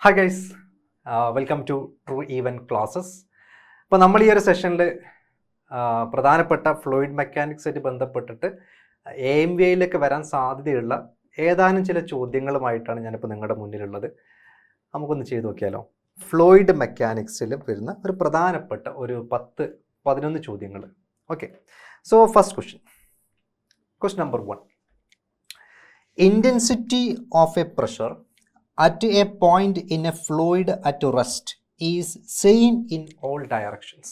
Hi guys, welcome to true even classes. അപ്പോൾ നമ്മൾ ഈ ഒരു സെഷനിൽ പ്രധാനപ്പെട്ട ഫ്ലൂയിഡ് മെക്കാനിക്സായിട്ട് ബന്ധപ്പെട്ടിട്ട് AMVAയിലേക്ക് വരാൻ സാധ്യതയുള്ള ഏതാനും ചില ചോദ്യങ്ങളുമായിട്ടാണ് ഞാനിപ്പോൾ നിങ്ങളുടെ മുന്നിലുള്ളത്. നമുക്കൊന്ന് ചെയ്തു നോക്കിയാലോ. ഫ്ലൂയിഡ് മെക്കാനിക്സിൽ വരുന്ന ഒരു പ്രധാനപ്പെട്ട ഒരു 10-11 ചോദ്യങ്ങൾ. Okay, so first question number 1. Intensity of a pressure at a point in a fluid at rest is same in all directions.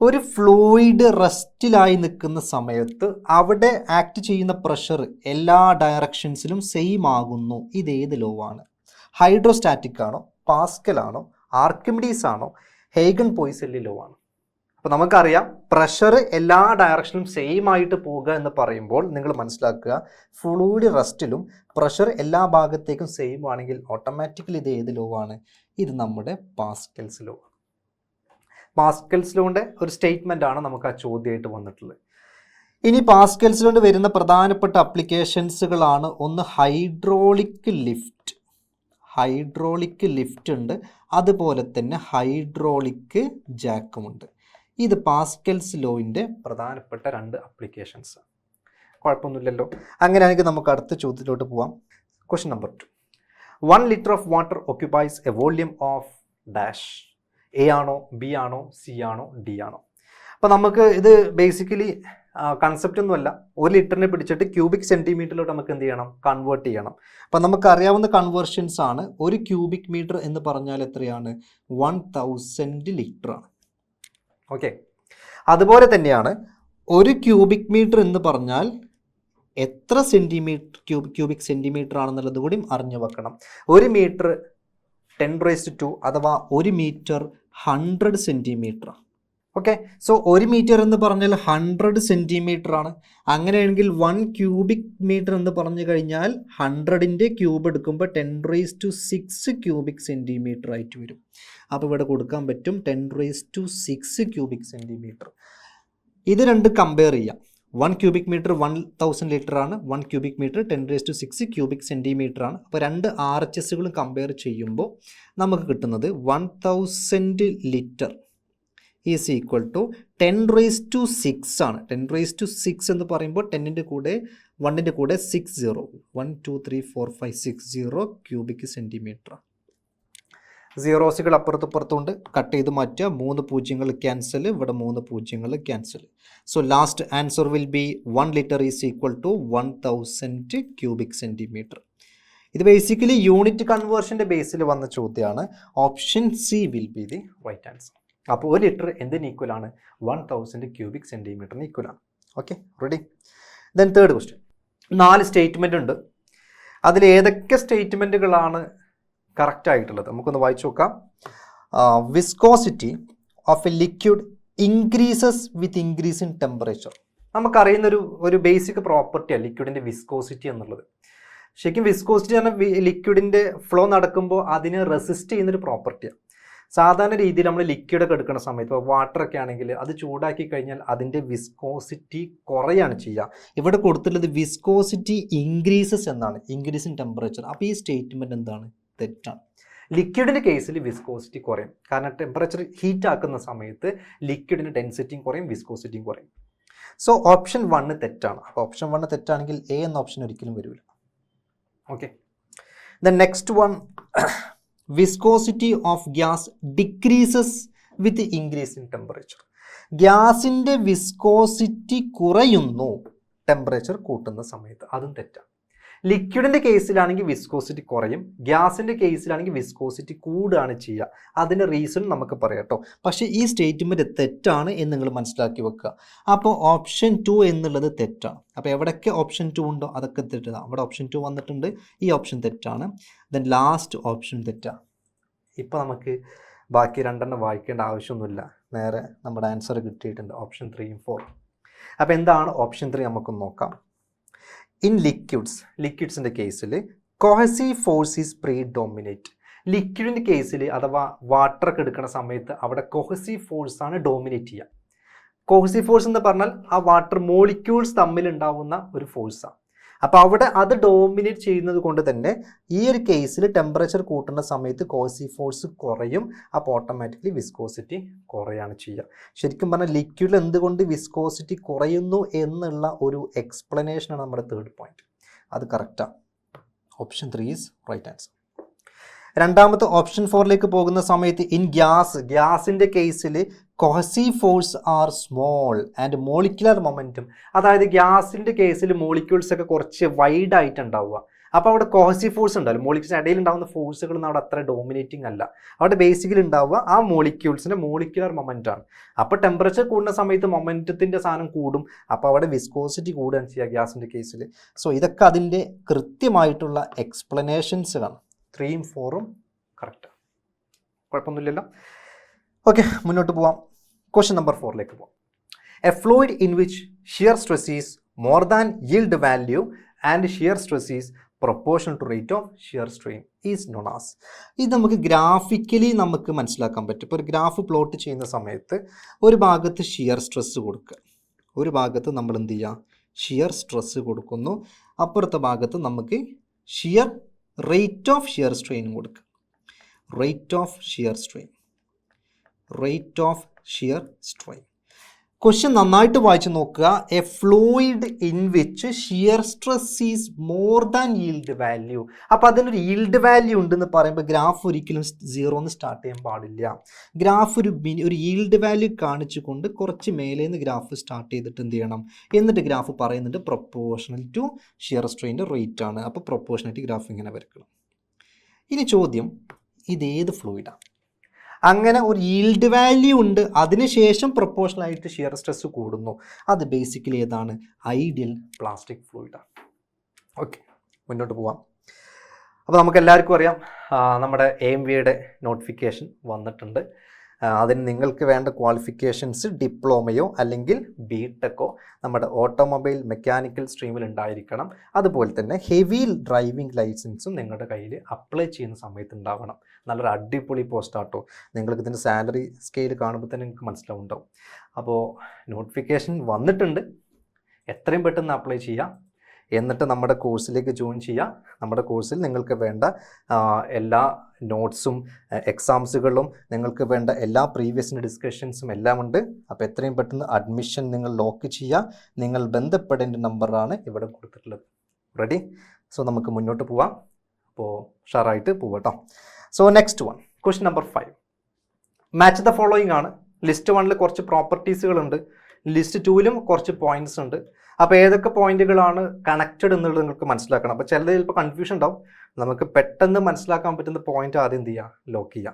ഒരു ഫ്ലൂയിഡ് റെസ്റ്റിലായി നിൽക്കുന്ന സമയത്ത് അവിടെ ആക്ട് ചെയ്യുന്ന പ്രഷർ എല്ലാ ഡയറക്ഷൻസിലും സെയിം ആകുന്നു. ഇതേത് ലോ ആണ്? ഹൈഡ്രോസ്റ്റാറ്റിക് ആണോ, പാസ്കൽ ആണോ, ആർക്കിമിഡീസ് ആണോ, ഹേഗൻ പോയ്സെല്ലി ലോ ആണ്? അപ്പോൾ നമുക്കറിയാം പ്രഷർ എല്ലാ ഡയറക്ഷനിലും സെയിം ആയിട്ട് പോകുക എന്ന് പറയുമ്പോൾ നിങ്ങൾ മനസ്സിലാക്കുക, ഫ്ലൂയിഡ് റെസ്റ്റിലും പ്രഷർ എല്ലാ ഭാഗത്തേക്കും സെയിം ആണെങ്കിൽ ഓട്ടോമാറ്റിക്കലി ഇത് ഏത് ലോ ആണ്? ഇത് നമ്മുടെ പാസ്കൽസ് ലോ. പാസ്കൽസ് ലോയുടെ ഒരു സ്റ്റേറ്റ്മെൻ്റ് ആണ് നമുക്ക് ആ ചോദ്യമായിട്ട് വന്നിട്ടുള്ളത്. ഇനി പാസ്കൽസ് ലോണ്ട് വരുന്ന പ്രധാനപ്പെട്ട അപ്ലിക്കേഷൻസുകളാണ് ഒന്ന് ഹൈഡ്രോളിക് ലിഫ്റ്റ് ഉണ്ട്, അതുപോലെ തന്നെ ഹൈഡ്രോളിക് ജാക്കുമുണ്ട്. ഇത് പാസ്കൽസ് ലോയിൻ്റെ പ്രധാനപ്പെട്ട 2 അപ്ലിക്കേഷൻസ്. കുഴപ്പമൊന്നുമില്ലല്ലോ. അങ്ങനെയാണെങ്കിൽ നമുക്ക് അടുത്ത ചോദ്യത്തിലോട്ട് പോവാം. Question number 2. 1 liter of water occupies A volume of dash. A ആണോ, ബി ആണോ, സി ആണോ, ഡി ആണോ? അപ്പോൾ നമുക്ക് ഇത് ബേസിക്കലി കൺസെപ്റ്റ് ഒന്നുമല്ല. 1 ലിറ്ററിനെ പിടിച്ചിട്ട് ക്യൂബിക് സെൻറ്റിമീറ്ററിലോട്ട് നമുക്ക് എന്ത് ചെയ്യണം? കൺവേർട്ട് ചെയ്യണം. അപ്പോൾ നമുക്കറിയാവുന്ന കൺവേർഷൻസ് ആണ്. ഒരു ക്യൂബിക് മീറ്റർ എന്ന് പറഞ്ഞാൽ എത്രയാണ്? 1000 ലിറ്റർ ആണ്. ഓക്കെ, അതുപോലെ തന്നെയാണ് ഒരു ക്യൂബിക് മീറ്റർ എന്ന് പറഞ്ഞാൽ എത്ര സെൻറ്റിമീറ്റർ ക്യൂബിക് സെൻറ്റിമീറ്റർ ആണെന്നുള്ളത് കൂടി അറിഞ്ഞു വെക്കണം. 1 മീറ്റർ 10⁻², അഥവാ 1 metre 100 centimetre. Okay, so 1 metre എന്ന് പറഞ്ഞാൽ 100 സെൻറ്റിമീറ്റർ ആണ്. അങ്ങനെയാണെങ്കിൽ 1 ക്യൂബിക് മീറ്റർ എന്ന് പറഞ്ഞു കഴിഞ്ഞാൽ 100ൻ്റെ ക്യൂബ് എടുക്കുമ്പോൾ 10⁻6 ക്യൂബിക് സെൻറ്റിമീറ്റർ ആയിട്ട് വരും. അപ്പോൾ ഇവിടെ കൊടുക്കാൻ പറ്റും 10⁻6 ക്യൂബിക് സെൻറ്റിമീറ്റർ. ഇത് 2 കമ്പയർ ചെയ്യാം. 1 ക്യൂബിക് മീറ്റർ 1000 ലിറ്റർ ആണ്, 1 ക്യൂബിക് മീറ്റർ 10⁻6 ക്യൂബിക് സെൻറ്റിമീറ്റർ ആണ്. അപ്പോൾ 2 RHSകളും കമ്പയർ ചെയ്യുമ്പോൾ നമുക്ക് കിട്ടുന്നത് 1000 ലിറ്റർ ഈസ് ഈക്വൽ ടു 10⁻6 ആണ്. 10⁻6 എന്ന് പറയുമ്പോൾ 10ൻ്റെ കൂടെ 1ൻ്റെ കൂടെ 6 0, 1 2 3 4 5 6 0 ക്യൂബിക് സെൻറ്റിമീറ്റർ. സീറോസുകൾ അപ്പുറത്തുണ്ട്, കട്ട് ചെയ്ത് മാറ്റുക. 3 പൂജ്യങ്ങൾ ക്യാൻസൽ, ഇവിടെ 3 പൂജ്യങ്ങൾ cancel. So last answer will be 1 litre is equal to 1000 cubic centimetre. ഇത് ബേസിക്കലി യൂണിറ്റ് കൺവേർഷൻ്റെ ബേസിൽ വന്ന ചോദ്യമാണ്. Option C will be the right answer. അപ്പോൾ 1 ലിറ്റർ എന്തിന് ഈക്വൽ ആണ്? 1000 ക്യൂബിക് സെൻറ്റിമീറ്ററിന് ഈക്വൽ ആണ്. Okay, ready. Then third question. 4 statement ഉണ്ട്. അതിൽ ഏതൊക്കെ സ്റ്റേറ്റ്മെൻറ്റുകളാണ് കറക്റ്റ് ആയിട്ടുള്ളത് നമുക്കൊന്ന് വായിച്ചു നോക്കാം. Viscosity of a liquid increases with increase in temperature. നമുക്കറിയുന്ന ഒരു ബേസിക് പ്രോപ്പർട്ടിയാണ് ലിക്വിഡിൻ്റെ വിസ്കോസിറ്റി എന്നുള്ളത്. ശരിക്കും വിസ്കോസിറ്റി എന്ന് പറഞ്ഞാൽ ലിക്വിഡിൻ്റെ ഫ്ലോ നടക്കുമ്പോൾ അതിനെ റെസിസ്റ്റ് ചെയ്യുന്നൊരു പ്രോപ്പർട്ടിയാണ്. സാധാരണ രീതിയിൽ നമ്മൾ ലിക്വിഡൊക്കെ എടുക്കുന്ന സമയത്ത്, ഇപ്പോൾ വാട്ടറൊക്കെ ആണെങ്കിൽ അത് ചൂടാക്കി കഴിഞ്ഞാൽ അതിൻ്റെ വിസ്കോസിറ്റി കുറയാണ് ചെയ്യുക. ഇവിടെ കൊടുത്തിട്ടുള്ളത് വിസ്കോസിറ്റി ഇൻക്രീസസ് എന്നാണ്, ഇൻക്രീസ് ഇൻ ടെമ്പറേച്ചർ. അപ്പോൾ ഈ സ്റ്റേറ്റ്മെൻറ്റ് എന്താണ്? തെറ്റാണ്. ലിക്വിഡിൻ്റെ കേസിൽ വിസ്കോസിറ്റി കുറയും, കാരണം ടെമ്പറേച്ചർ ഹീറ്റ് ആക്കുന്ന സമയത്ത് ലിക്വിഡിൻ്റെ ഡെൻസിറ്റിയും കുറയും, വിസ്കോസിറ്റിയും കുറയും. സോ ഓപ്ഷൻ 1 തെറ്റാണ്. അപ്പോൾ ഓപ്ഷൻ 1 തെറ്റാണെങ്കിൽ എ എന്ന ഓപ്ഷൻ ഒരിക്കലും വരില്ല. Okay, the next one. Viscosity of gas decreases with increase in temperature. ഗ്യാസിൻ്റെ വിസ്കോസിറ്റി കുറയുന്നു ടെമ്പറേച്ചർ കൂട്ടുന്ന സമയത്ത്, അതും തെറ്റാണ്. ലിക്വിഡിൻ്റെ കേസിലാണെങ്കിൽ വിസ്കോസിറ്റി കുറയും, ഗ്യാസിൻ്റെ കേസിലാണെങ്കിൽ വിസ്കോസിറ്റി കൂടുകയാണ് ചെയ്യുക. അതിൻ്റെ റീസൺ നമുക്ക് പറയാം കേട്ടോ. പക്ഷേ ഈ സ്റ്റേറ്റ്മെൻറ്റ് തെറ്റാണ് എന്ന് നിങ്ങൾ മനസ്സിലാക്കി വെക്കുക. അപ്പോൾ ഓപ്ഷൻ 2 എന്നുള്ളത് തെറ്റാണ്. അപ്പോൾ എവിടെയൊക്കെ ഓപ്ഷൻ 2 ഉണ്ടോ അതൊക്കെ തെറ്റാണ്. അവിടെ ഓപ്ഷൻ 2 വന്നിട്ടുണ്ട്, ഈ ഓപ്ഷൻ തെറ്റാണ്. ദെൻ ലാസ്റ്റ് ഓപ്ഷൻ തെറ്റാണ്. ഇപ്പോൾ നമുക്ക് ബാക്കി 2 വായിക്കേണ്ട ആവശ്യമൊന്നുമില്ല, നേരെ നമ്മുടെ ആൻസർ കിട്ടിയിട്ടുണ്ട്, ഓപ്ഷൻ 3ഉം 4ഉം. അപ്പോൾ എന്താണ് ഓപ്ഷൻ 3 നമുക്കൊന്ന് നോക്കാം. ഇൻ ലിക്വിഡ്സിൻ്റെ കേസിൽ കൊഹസീവ് ഫോഴ്സ് ഈസ് പ്രീഡോമിനേറ്റ്. ലിക്വിഡിൻ്റെ കേസിൽ അഥവാ വാട്ടറൊക്കെ എടുക്കുന്ന സമയത്ത് അവിടെ കൊഹസീവ് ഫോഴ്സാണ് ഡോമിനേറ്റ് ചെയ്യുക. കൊഹസീവ് ഫോഴ്സ് എന്ന് പറഞ്ഞാൽ ആ വാട്ടർ മോളിക്യൂൾസ് തമ്മിലുണ്ടാവുന്ന ഒരു ഫോഴ്സാണ്. അപ്പോൾ അവിടെ അത് ഡോമിനേറ്റ് ചെയ്യുന്നത് കൊണ്ട് തന്നെ ഈ ഒരു കേസിൽ ടെമ്പറേച്ചർ കൂട്ടുന്ന സമയത്ത് കോസി ഫോഴ്സ് കുറയും. അപ്പോൾ ഓട്ടോമാറ്റിക്കലി വിസ്കോസിറ്റി കുറയാണ് ചെയ്യുക. ശരിക്കും പറഞ്ഞാൽ ലിക്വിഡിൽ എന്തുകൊണ്ട് വിസ്കോസിറ്റി കുറയുന്നു എന്നുള്ള ഒരു എക്സ്പ്ലനേഷനാണ് നമ്മുടെ തേർഡ് പോയിന്റ്. അത് കറക്റ്റാണ്. Option 3 is right answer. രണ്ടാമത്തെ ഓപ്ഷൻ 4ലേക്ക് പോകുന്ന സമയത്ത് ഇൻ ഗ്യാസിൻ്റെ കേസിൽ cohesive force are small and molecular momentum, അതായത് ഗ്യാസിൻ്റെ കേസിൽ മോളിക്യൂൾസ് ഒക്കെ കുറച്ച് വൈഡ് ആയിട്ടുണ്ടാവുക. അപ്പോൾ അവിടെ കോസി ഫോഴ്സ് ഉണ്ടാവില്ല. മോളിക്യൂൾസിന് ഇടയിൽ ഉണ്ടാകുന്ന ഫോഴ്സുകളൊന്നും അവിടെ അത്ര ഡോമിനേറ്റിംഗ് അല്ല. അവിടെ ബേസിക്കലി ഉണ്ടാവുക ആ മോളിക്യൂൾസിൻ്റെ മോളിക്കുലർ മൊമെൻ്റ് ആണ്. അപ്പോൾ ടെമ്പറേച്ചർ കൂടുന്ന സമയത്ത് മൊമെൻറ്റത്തിൻ്റെ സാധനം കൂടും. അപ്പോൾ അവിടെ വിസ്കോസിറ്റി കൂടുകയാണ് ചെയ്യുക ഗ്യാസിൻ്റെ കേസിൽ. സോ ഇതൊക്കെ അതിൻ്റെ കൃത്യമായിട്ടുള്ള എക്സ്പ്ലനേഷൻസ് കാണും. 3ഉം 4ഉം കറക്റ്റ്, കുഴപ്പമൊന്നുമില്ലല്ലോ. ഓക്കെ, മുന്നോട്ട് പോവാം. ക്വസ്റ്റ്യൻ നമ്പർ 4ലേക്ക് പോവാം. A fluid in which shear stress is more than yield value and shear stress is proportion to rate of shear strain is non as. ഇത് നമുക്ക് ഗ്രാഫിക്കലി നമുക്ക് മനസ്സിലാക്കാൻ പറ്റും. ഇപ്പോൾ ഒരു ഗ്രാഫ് പ്ലോട്ട് ചെയ്യുന്ന സമയത്ത് ഒരു ഭാഗത്ത് ഷിയർ സ്ട്രെസ് കൊടുക്കുക, ഒരു ഭാഗത്ത് നമ്മൾ എന്ത് ചെയ്യുക, ഷിയർ സ്ട്രെസ് കൊടുക്കുന്നു, അപ്പുറത്തെ ഭാഗത്ത് നമുക്ക് shear rate of shear strain കൊടുക്കുക. Rate of shear strain, rate of shear strain. Question നന്നായിട്ട് വായിച്ച് നോക്കുക. A fluid in which shear stress is more than yield value. അപ്പോൾ അതിനൊരു yield വാല്യൂ ഉണ്ടെന്ന് പറയുമ്പോൾ ഗ്രാഫ് ഒരിക്കലും 0 സ്റ്റാർട്ട് ചെയ്യാൻ പാടില്ല. ഗ്രാഫ് ഒരു yield വാല്യൂ കാണിച്ചുകൊണ്ട് കുറച്ച് മേലേന്ന് ഗ്രാഫ് സ്റ്റാർട്ട് ചെയ്തിട്ട് എന്ത് ചെയ്യണം, എന്നിട്ട് ഗ്രാഫ് പറയുന്നുണ്ട് പ്രൊപ്പോർഷണൽ ടു ഷിയർ സ്ട്രെയിൻ്റെ റേറ്റ് ആണ്. അപ്പോൾ പ്രൊപ്പോർഷണായിട്ട് ഗ്രാഫ് ഇങ്ങനെ വരക്കണം. ഇനി ചോദ്യം, ഇതേത് ഫ്ലൂയിഡാണ്? അങ്ങനെ ഒരു yield വാല്യൂ ഉണ്ട്, അതിനുശേഷം പ്രൊപ്പോർഷണലായിട്ട് ഷിയർ സ്ട്രെസ് കൂടുന്നു. അത് ബേസിക്കലി ഏതാണ്? Ideal plastic ഫ്ലൂയിഡാണ്. ഓക്കെ, മുന്നോട്ട് പോവാം. അപ്പോൾ നമുക്ക് എല്ലാവർക്കും അറിയാം നമ്മുടെ AMVയുടെ നോട്ടിഫിക്കേഷൻ വന്നിട്ടുണ്ട്. അതിന് നിങ്ങൾക്ക് വേണ്ട ക്വാളിഫിക്കേഷൻസ് ഡിപ്ലോമയോ അല്ലെങ്കിൽ BTechോ നമ്മുടെ ഓട്ടോമൊബൈൽ മെക്കാനിക്കൽ സ്ട്രീമിൽ ഉണ്ടായിരിക്കണം. അതുപോലെ തന്നെ ഹെവി ഡ്രൈവിംഗ് ലൈസൻസും നിങ്ങളുടെ കയ്യിൽ അപ്ലൈ ചെയ്യുന്ന സമയത്ത് ഉണ്ടാവണം. നല്ലൊരു അടിപൊളി പോസ്റ്റാട്ടോ. നിങ്ങൾക്ക് ഇതിൻ്റെ സാലറി സ്കെയിൽ കാണുമ്പോൾ തന്നെ നിങ്ങൾക്ക് മനസ്സിലാവുണ്ടാവും. അപ്പോൾ നോട്ടിഫിക്കേഷൻ വന്നിട്ടുണ്ട്, എത്രയും പെട്ടെന്ന് അപ്ലൈ ചെയ്യാം. എന്നിട്ട് നമ്മുടെ കോഴ്സിലേക്ക് ജോയിൻ ചെയ്യുക. നമ്മുടെ കോഴ്സിൽ നിങ്ങൾക്ക് വേണ്ട എല്ലാ നോട്ട്സും എക്സാംസുകളും നിങ്ങൾക്ക് വേണ്ട എല്ലാ പ്രീവിയസ് ഡിസ്കഷൻസും എല്ലാം ഉണ്ട്. അപ്പോൾ എത്രയും പെട്ടെന്ന് അഡ്മിഷൻ നിങ്ങൾ ലോക്ക് ചെയ്യുക. നിങ്ങൾ ബന്ധപ്പെടേണ്ട നമ്പറാണ് ഇവിടെ കൊടുത്തിട്ടുള്ളത്. റെഡി? സോ നമുക്ക് മുന്നോട്ട് പോവാം. അപ്പോൾ ഉഷാറായിട്ട് പോവാം. So next one, question number 5. Match the following ആണ്. ലിസ്റ്റ് 1ൽ കുറച്ച് പ്രോപ്പർട്ടീസുകളുണ്ട്, ലിസ്റ്റ് 2ലും കുറച്ച് പോയിന്റ്സ് ഉണ്ട്. അപ്പോൾ ഏതൊക്കെ പോയിന്റുകളാണ് കണക്റ്റഡ് എന്നുള്ളത് നിങ്ങൾക്ക് മനസ്സിലാക്കണം. അപ്പോൾ ചിലത് ചിലപ്പോൾ കൺഫ്യൂഷൻ ഉണ്ടാവും. നമുക്ക് പെട്ടെന്ന് മനസ്സിലാക്കാൻ പറ്റുന്ന പോയിന്റ് ആദ്യം എന്ത് ചെയ്യുക, ലോക്ക് ചെയ്യുക.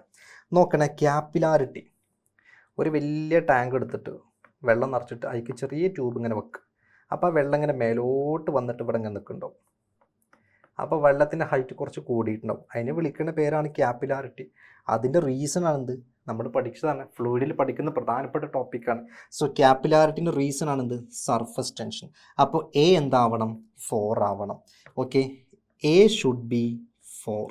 നോക്കണേ, ക്യാപ്പിലാരിറ്റി. ഒരു വലിയ ടാങ്ക് എടുത്തിട്ട് വെള്ളം നിറച്ചിട്ട് അതിലേക്ക് ചെറിയ ട്യൂബ് ഇങ്ങനെ വെക്കുക. അപ്പോൾ ആ വെള്ളം ഇങ്ങനെ മേലോട്ട് വന്നിട്ട് ഇവിടെ ഇങ്ങനെ നിൽക്കുന്നുണ്ടാവും. അപ്പോൾ വെള്ളത്തിൻ്റെ ഹൈറ്റ് കുറച്ച് കൂടിയിട്ടുണ്ടാവും. അതിനെ വിളിക്കുന്ന പേരാണ് ക്യാപ്പിലാരിറ്റി. അതിൻ്റെ റീസൺ ആണെന്ത്, നമ്മൾ പഠിച്ചതാണ്, ഫ്ലൂയിഡിൽ പഠിക്കുന്ന പ്രധാനപ്പെട്ട ടോപ്പിക്കാണ്. സോ ക്യാപ്പിലാരിറ്റിൻ്റെ റീസൺ ആണെന്ത്, സർഫസ് ടെൻഷൻ. അപ്പോൾ എ എന്താവണം, 4 ആവണം. Okay, A should be 4.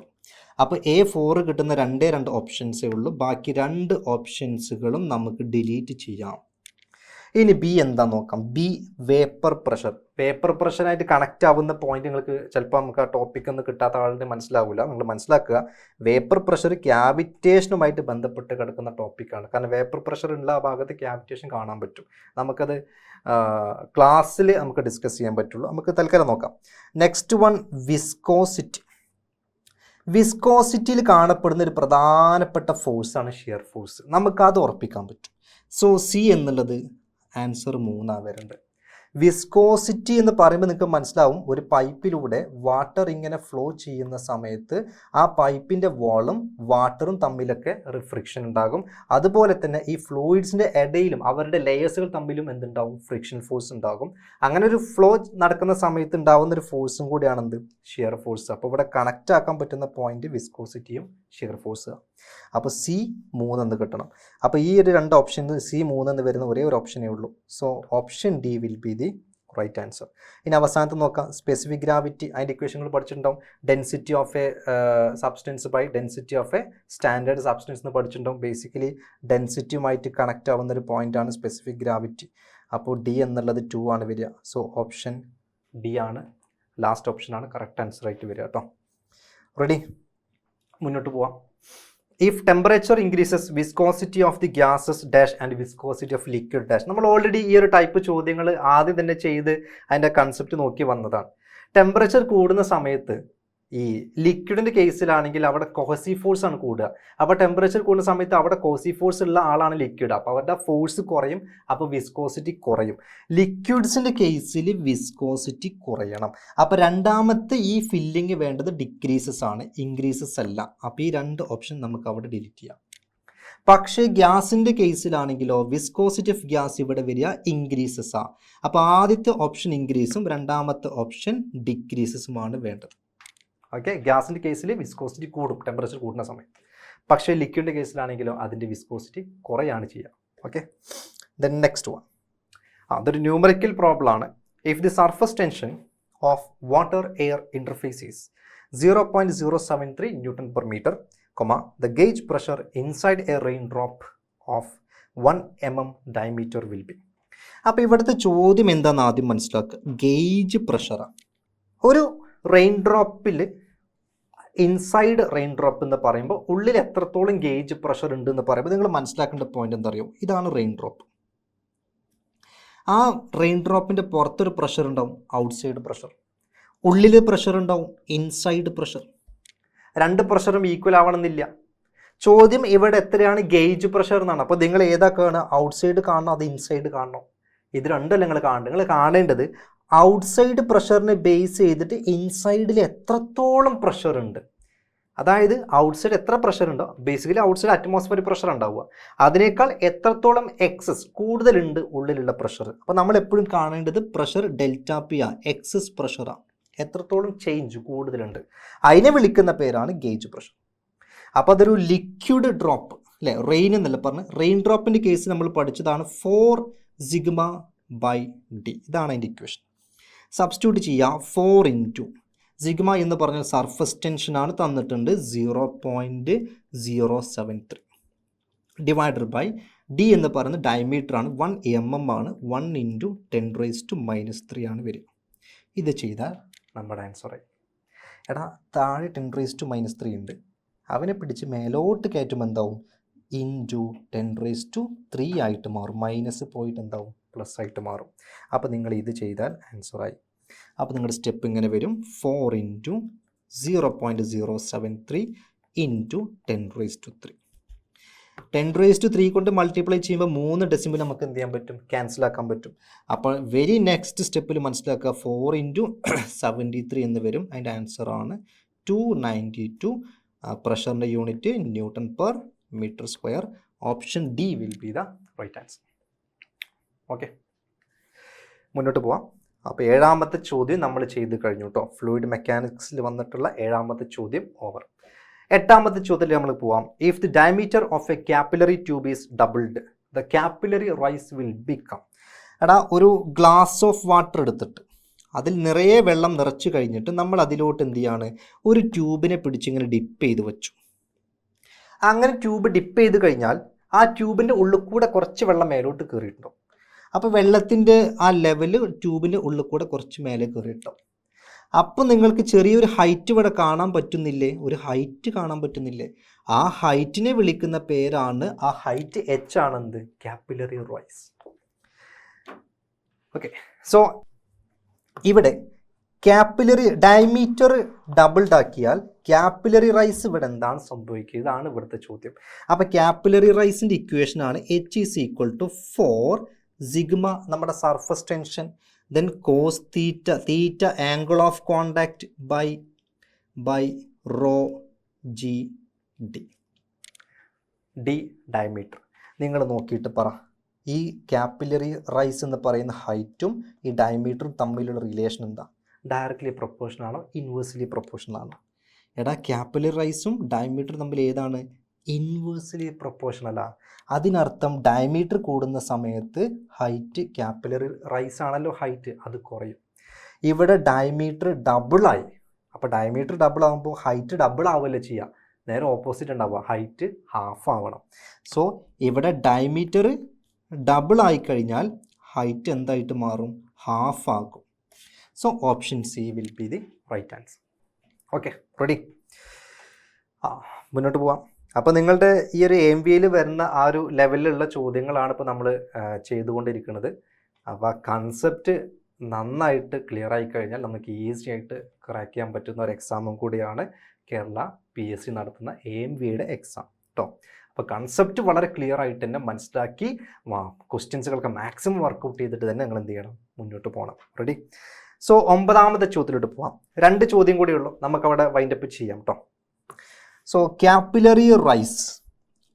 അപ്പോൾ A4 കിട്ടുന്ന 2 ഓപ്ഷൻസേ ഉള്ളൂ. ബാക്കി 2 ഓപ്ഷൻസുകളും നമുക്ക് ഡിലീറ്റ് ചെയ്യാം. ഇനി ബി എന്താ നോക്കാം. B vapour pressure. വേപ്പർ പ്രഷറായിട്ട് കണക്റ്റ് ആവുന്ന പോയിന്റ് നിങ്ങൾക്ക് ചിലപ്പോൾ നമുക്ക് ആ ടോപ്പിക് ഒന്നും കിട്ടാത്ത ആളുടെ മനസ്സിലാവില്ല. നിങ്ങൾ മനസ്സിലാക്കുക, വേപ്പർ പ്രഷർ ക്യാവിറ്റേഷനുമായിട്ട് ബന്ധപ്പെട്ട് കിടക്കുന്ന ടോപ്പിക്കാണ്. കാരണം വേപ്പർ പ്രഷർ ഉള്ള ആ ഭാഗത്ത് ക്യാവിറ്റേഷൻ കാണാൻ പറ്റും. നമുക്കത് ക്ലാസ്സിൽ നമുക്ക് ഡിസ്കസ് ചെയ്യാൻ പറ്റുള്ളൂ. നമുക്ക് തൽക്കാലം നോക്കാം. Next one, viscosity. വിസ്കോസിറ്റിയിൽ കാണപ്പെടുന്ന ഒരു പ്രധാനപ്പെട്ട ഫോഴ്സാണ് ഷിയർ ഫോഴ്സ്. നമുക്കത് ഉറപ്പിക്കാൻ പറ്റും. സോ സി എന്നുള്ളത് ആൻസർ 3 വരുന്നുണ്ട്. വിസ്കോസിറ്റി എന്ന് പറയുമ്പോൾ നിങ്ങൾക്ക് മനസ്സിലാവും, ഒരു പൈപ്പിലൂടെ വാട്ടർ ഇങ്ങനെ ഫ്ലോ ചെയ്യുന്ന സമയത്ത് ആ പൈപ്പിൻ്റെ വാളും വാട്ടറും തമ്മിലൊക്കെ ഫ്രിക്ഷൻ ഉണ്ടാകും. അതുപോലെ തന്നെ ഈ ഫ്ലൂയിഡ്സിൻ്റെ ഇടയിലും അവരുടെ ലെയേഴ്സുകൾ തമ്മിലും എന്തുണ്ടാവും, ഫ്രിക്ഷൻ ഫോഴ്സ് ഉണ്ടാകും. അങ്ങനെ ഒരു ഫ്ലോ നടക്കുന്ന സമയത്ത് ഉണ്ടാകുന്ന ഒരു ഫോഴ്സും കൂടിയാണെന്ത്, ഷിയർ ഫോഴ്സ്. അപ്പോൾ ഇവിടെ കണക്റ്റ് ആക്കാൻ പറ്റുന്ന പോയിന്റ് വിസ്കോസിറ്റിയും ഷിയർ ഫോഴ്സ്. അപ്പോൾ സി 3 എന്ന് കിട്ടണം. അപ്പോൾ ഈ ഒരു 2 ഓപ്ഷനിൽ സി 3 എന്ന് വരുന്ന ഒരേ ഒരു ഓപ്ഷനേ ഉള്ളൂ. So option D will be the right answer. ഇനി അവസാനത്ത് നോക്കാം, സ്പെസിഫിക് ഗ്രാവിറ്റി. അതിൻ്റെ ഇക്വേഷനുകൾ പഠിച്ചിട്ടുണ്ടാവും. Density of a substance by density of a standard substance എന്ന് പഠിച്ചിട്ടുണ്ടാവും. ബേസിക്കലി ഡെൻസിറ്റിയുമായിട്ട് കണക്റ്റ് ആവുന്ന ഒരു പോയിൻ്റാണ് സ്പെസിഫിക് ഗ്രാവിറ്റി. അപ്പോൾ ഡി എന്നുള്ളത് 2 ആണ് വരിക. സോ ഓപ്ഷൻ ഡി ആണ് ലാസ്റ്റ് ഓപ്ഷനാണ് കറക്റ്റ് ആൻസർ ആയിട്ട് വരിക കേട്ടോ. റെഡി, മുന്നോട്ട് പോവാം. If temperature increases viscosity of the gases dash and viscosity of liquid dash. നമ്മൾ ഓൾറെഡി ഈ ഒരു ടൈപ്പ് ചോദ്യങ്ങൾ ആദ്യം തന്നെ ചെയ്ത് അതിൻ്റെ കൺസെപ്റ്റ് നോക്കി വന്നതാണ്. ടെമ്പറേച്ചർ കൂടുന്ന സമയത്ത് ഈ ലിക്വിഡിൻ്റെ കേസിലാണെങ്കിൽ അവിടെ കോസി ഫോഴ്സ് ആണ് കൂടുക. അപ്പോൾ ടെമ്പറേച്ചർ കൂടുന്ന സമയത്ത് അവിടെ കോസി ഫോഴ്സ് ഉള്ള ആളാണ് ലിക്വിഡ്, അപ്പോൾ അവരുടെ ഫോഴ്സ് കുറയും, അപ്പോൾ വിസ്കോസിറ്റി കുറയും. ലിക്വിഡ്സിൻ്റെ കേസിൽ വിസ്കോസിറ്റി കുറയണം. അപ്പോൾ രണ്ടാമത്തെ ഈ ഫില്ലിങ് വേണ്ടത് ഡിക്രീസസ് ആണ്, ഇൻക്രീസസ് അല്ല. അപ്പോൾ ഈ രണ്ട് ഓപ്ഷൻ നമുക്ക് അവിടെ ഡിലീറ്റ് ചെയ്യാം. പക്ഷേ ഗ്യാസിൻ്റെ കേസിലാണെങ്കിലോ വിസ്കോസിറ്റി ഓഫ് ഗ്യാസ് ഇവിടെ വരിക ഇൻക്രീസസ് ആ. അപ്പോൾ ആദ്യത്തെ ഓപ്ഷൻ ഇൻക്രീസും രണ്ടാമത്തെ ഓപ്ഷൻ ഡിക്രീസസുമാണ് വേണ്ടത്. ഓക്കെ, ഗ്യാസിൻ്റെ കേസിൽ വിസ്കോസിറ്റി കൂടും ടെമ്പറേച്ചർ കൂടുന്ന സമയത്ത്. പക്ഷേ ലിക്വിഡിൻ്റെ കേസിലാണെങ്കിലോ അതിൻ്റെ വിസ്കോസിറ്റി കുറയാണ് ചെയ്യുക. Okay, then next one. അതൊരു ന്യൂമറിക്കൽ പ്രോബ്ലം ആണ്. If the surface tension of water air interface is 0.073 newton per metre, the gauge pressure inside a raindrop of 1 mm diameter will be. അപ്പോൾ ഇവിടുത്തെ ചോദ്യം എന്താണെന്ന് ആദ്യം മനസ്സിലാക്കുക. ഗേജ് പ്രഷറാണ്. ഒരു റെയിൻ ഡ്രോപ്പിൽ ഇൻസൈഡ് റെയിൻ ഡ്രോപ്പ് എന്ന് പറയുമ്പോൾ ഉള്ളിൽ എത്രത്തോളം ഗേജ് പ്രഷർ ഉണ്ട് എന്ന് പറയുമ്പോൾ നിങ്ങൾ മനസ്സിലാക്കേണ്ട പോയിന്റ് എന്താ അറിയോ, ഇതാണ് റെയിൻ ഡ്രോപ്പ്. ആ റെയിൻ ഡ്രോപ്പിൻ്റെ പുറത്തൊരു പ്രഷർ ഉണ്ടാവും, ഔട്ട്സൈഡ് പ്രഷർ. ഉള്ളിൽ പ്രഷർ ഉണ്ടാവും, ഇൻസൈഡ് പ്രഷർ. രണ്ട് പ്രഷറും ഈക്വൽ ആവണമെന്നില്ല. ചോദ്യം ഇവിടെ എത്രയാണ് ഗേജ് പ്രഷർ എന്നാണ്. അപ്പോൾ നിങ്ങൾ ഏതാ കാണുക, ഔട്ട്സൈഡ് കാണണം അത് ഇൻസൈഡ് കാണണം? ഇത് രണ്ടല്ല നിങ്ങൾ കാണേണ്ടത്. നിങ്ങൾ കാണേണ്ടത് ഔട്ട്സൈഡ് പ്രഷറിനെ ബേസ് ചെയ്തിട്ട് ഇൻസൈഡിൽ എത്രത്തോളം പ്രഷർ ഉണ്ട്. അതായത് ഔട്ട്സൈഡ് എത്ര പ്രഷർ ഉണ്ടോ, ബേസിക്കലി ഔട്ട്സൈഡ് അറ്റ്മോസ്ഫിയറിക് പ്രഷർ ഉണ്ടാവുക, അതിനേക്കാൾ എത്രത്തോളം എക്സസ് കൂടുതലുണ്ട് ഉള്ളിലുള്ള പ്രഷർ. അപ്പോൾ നമ്മൾ എപ്പോഴും കാണേണ്ടത് പ്രഷർ ഡെൽറ്റ പി ആ, എക്സസ് പ്രഷറാണ്, എത്രത്തോളം ചേഞ്ച് കൂടുതലുണ്ട്. അതിനെ വിളിക്കുന്ന പേരാണ് ഗേജ് പ്രഷർ. അപ്പോൾ അതൊരു ലിക്വിഡ് ഡ്രോപ്പ് അല്ലേ, റെയിൻ എന്നല്ല പറഞ്ഞ്. റെയിൻ ഡ്രോപ്പിൻ്റെ കേസ് നമ്മൾ പഠിച്ചതാണ് 4 σ/d. ഇതാണ് അതിൻ്റെ ഇക്വേഷൻ. സബ്സ്റ്റിറ്റ്യൂട്ട് ചെയ്യുക. 4 × സിഗ്മ എന്ന് പറഞ്ഞ സർഫസ് ടെൻഷനാണ് തന്നിട്ടുണ്ട് 0.073 ഡിവൈഡഡ് ബൈ ഡി എന്ന് പറയുന്നത് ഡയമീറ്റർ ആണ്, 1 mm ആണ്, 1 × 10⁻³ ആണ് വരിക. ഇത് ചെയ്താൽ നമ്മുടെ ആൻസറായി. എടാ താഴെ 10⁻³ ഉണ്ട്, അവനെ പിടിച്ച് മേലോട്ട് കയറ്റുമ്പോൾ എന്താവും, ഇൻറ്റു 10⁻³ ആയിട്ട് മാറും. മൈനസ് പോയിട്ട് എന്താവും, പ്ലസ് ആയിട്ട് മാറും. അപ്പോൾ നിങ്ങൾ ഇത് ചെയ്താൽ ആൻസറായി. അപ്പോൾ നിങ്ങളുടെ സ്റ്റെപ്പ് ഇങ്ങനെ വരും, 4 × 0.073 × 10⁻³. 10⁻³ കൊണ്ട് മൾട്ടിപ്ലൈ ചെയ്യുമ്പോൾ 3 ഡെസിമൽ നമുക്ക് എന്ത് ചെയ്യാൻ പറ്റും, ക്യാൻസൽ ആക്കാൻ പറ്റും. അപ്പോൾ വെരി നെക്സ്റ്റ് സ്റ്റെപ്പിൽ മനസ്സിലാക്കുക, 4 × 73 എന്ന് വരും. അതിൻ്റെ ആൻസറാണ് 292. പ്രഷറിൻ്റെ unit newton per metre square. Option D will be the right answer. Okay, മുന്നോട്ട് പോവാം. അപ്പോൾ 7ാമത്തെ ചോദ്യം നമ്മൾ ചെയ്ത് കഴിഞ്ഞു കേട്ടോ. ഫ്ലൂയിഡ് മെക്കാനിക്സിൽ വന്നിട്ടുള്ള 7ാമത്തെ ചോദ്യം ഓവർ. 8ാമത്തെ ചോദ്യത്തിൽ നമ്മൾ പോവാം. If the diameter of a capillary tube is doubled the capillary rise will become. എടാ ഒരു ഗ്ലാസ് ഓഫ് വാട്ടർ എടുത്തിട്ട് അതിൽ നിറയെ വെള്ളം നിറച്ച് കഴിഞ്ഞിട്ട് നമ്മൾ അതിലോട്ട് എന്ത് ചെയ്യാണ്, ഒരു ട്യൂബിനെ പിടിച്ചിങ്ങനെ ഡിപ്പ് ചെയ്ത് വെച്ചു. അങ്ങനെ ട്യൂബ് ഡിപ്പ് ചെയ്ത് കഴിഞ്ഞാൽ ആ ട്യൂബിൻ്റെ ഉള്ളിൽ കൂടെ കുറച്ച് വെള്ളം മേലോട്ട് കയറിയിട്ടുണ്ടാവും. അപ്പോൾ വെള്ളത്തിൻ്റെ ആ ലെവല് ട്യൂബിൻ്റെ ഉള്ളിൽ കൂടെ കുറച്ച് മേലെ കയറിയിട്ടുണ്ടാവും. അപ്പോൾ നിങ്ങൾക്ക് ചെറിയൊരു ഹൈറ്റ് ഇവിടെ കാണാൻ പറ്റുന്നില്ലേ, ഒരു ഹൈറ്റ് കാണാൻ പറ്റുന്നില്ലേ, ആ ഹൈറ്റിനെ വിളിക്കുന്ന പേരാണ്, ആ ഹൈറ്റ് എച്ച് ആണെന്ത്, കാപ്പിലറി റൈസ്. ഓക്കെ, സോ ഇവിടെ കാപ്പിലറി ഡയമീറ്റർ ഡബിൾഡ് ആക്കിയാൽ കാപ്പിലറി റൈസ് ഇവിടെ എന്താണ് സംഭവിക്കുക, ഇതാണ് ഇവിടുത്തെ ചോദ്യം. അപ്പോൾ കാപ്പിലറി റൈസിൻ്റെ ഇക്വേഷനാണ് H = 4 സിഗ്മ നമ്മുടെ surface tension, then cos theta angle of contact by rho g d. d diameter. നിങ്ങൾ നോക്കിയിട്ട് പറ, ഈ കാപ്പിലറി റൈസ് എന്ന് പറയുന്ന ഹൈറ്റും ഈ ഡയമീറ്ററും തമ്മിലുള്ള റിലേഷൻ എന്താ, ഡയറക്റ്റ്ലി പ്രൊപ്പോർഷണൽ ആണോ ഇൻവേഴ്സ്ലി പ്രൊപ്പോർഷണൽ ആണോ? എടാ ക്യാപ്പിലറി റൈസും ഡയമീറ്ററും തമ്മിൽ ഏതാണ്, ഇൻവേഴ്സ്ലി പ്രൊപ്പോർഷണലാണ്. അതിനർത്ഥം ഡയമീറ്റർ കൂടുന്ന സമയത്ത് ഹൈറ്റ്, ക്യാപ്പിലറി റൈസ് ആണല്ലോ ഹൈറ്റ്, അത് കുറയും. ഇവിടെ ഡയമീറ്റർ ഡബിളായി, അപ്പോൾ ഡയമീറ്റർ ഡബിൾ ആകുമ്പോൾ ഹൈറ്റ് ഡബിൾ ആവുമല്ലോ ചെയ്യുക, നേരെ ഓപ്പോസിറ്റ് ഉണ്ടാവുക, ഹൈറ്റ് ഹാഫ് ആവണം. സോ ഇവിടെ ഡയമീറ്റർ ഡബിൾ ആയിക്കഴിഞ്ഞാൽ ഹൈറ്റ് എന്തായിട്ട് മാറും, ഹാഫ് ആകും. So option C will be the right answer. Okay, ready? മുന്നോട്ട് പോവാം. അപ്പോൾ നിങ്ങളുടെ ഈ ഒരു MBAയിൽ വരുന്ന ആ ഒരു ലെവലിലുള്ള ചോദ്യങ്ങളാണ് ഇപ്പോൾ നമ്മൾ ചെയ്തുകൊണ്ടിരിക്കുന്നത്. അപ്പോൾ ആ കൺസെപ്റ്റ് നന്നായിട്ട് ക്ലിയർ ആയി കഴിഞ്ഞാൽ നമുക്ക് ഈസി ആയിട്ട് ക്രാക്ക് ചെയ്യാൻ പറ്റുന്ന ഒരു എക്സാമും കൂടിയാണ് കേരള PSC നടത്തുന്ന AMVയുടെ എക്സാം കേട്ടോ. അപ്പോൾ കൺസെപ്റ്റ് വളരെ ക്ലിയർ ആയിട്ട് തന്നെ മനസ്സിലാക്കി ക്വസ്റ്റ്യൻസുകളൊക്കെ മാക്സിമം വർക്കൗട്ട് ചെയ്തിട്ട് തന്നെ നിങ്ങൾ എന്ത് ചെയ്യണം, മുന്നോട്ട് പോകണം. റെഡി? സോ 9ാമത്തെ ചോദ്യത്തിലോട്ട് പോവാം. 2 ചോദ്യം കൂടിയുള്ളൂ, നമുക്കവിടെ വൈൻഡപ്പ് ചെയ്യാം കേട്ടോ. So capillary rise